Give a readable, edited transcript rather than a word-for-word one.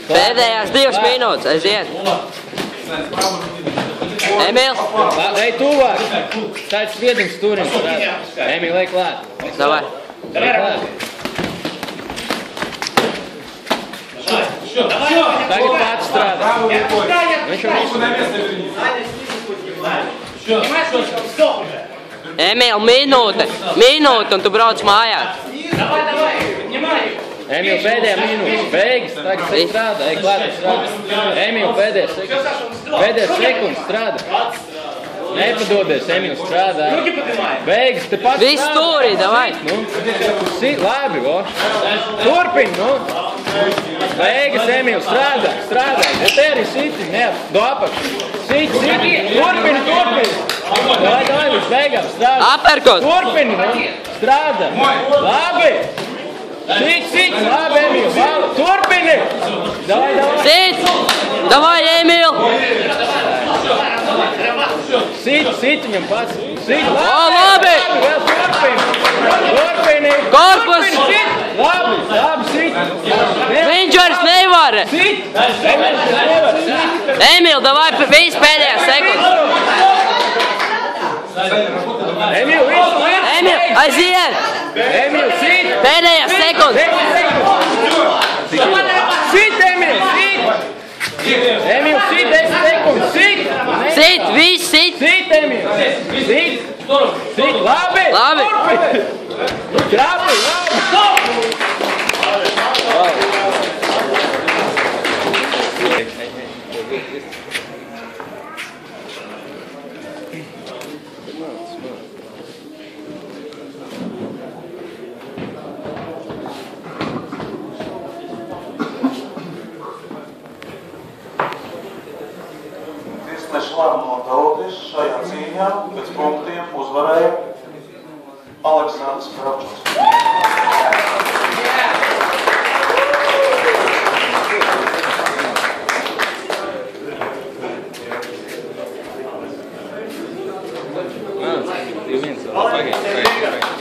Pēdējās 2 minūtes, aiziet. Emīl. Ej tuvāk. Tāds spiedums turim. Emīl, ej klāt. Davai. Ej klāt. Tagad pats strādā. Viņš jau visu. Emīl, minūte, un tu brauc mājās. Emīl, pēdējā minūte. Beigas, tagad strādā. Ej klāt, strādā. Emīl, pēdējā sekundes strādā. Nepadodies, Emīl, strādā. Beigas, te pats strādā. Viss stūrī, davai. Labi, voš. Turpini, nu. Beigas, Emīl, strādā. Ja te arī siti, do apakšu. Siti. Turpini. Davai, līdz beigām strādā. Aperkot. Turpini, nu. Strādā. Labi. Sit, labi, Emīl, bala. Turpini. Davai. Sit. Davai, Emīl. Sit viņam pats. Sit, labi. Turpini. Korpus. Labi, sit. Viņš vairs nevar. Sit. Emīl, davai, viss pēdējās sekundes. Emīl, visu. Emīl, aiziet. Emīl, sit. Pēdējās sekundes. Sit, Emīl, sit. Emīl, sit, 10 sekundes. Sit. Sit, viss sit. Sit, Emīl. Sit. Labi. Trapi, labi. Lēmumu tautis šajā cīņā pēc punktiem uzvarēja Aleksandrs Kravčuks. Pagaid.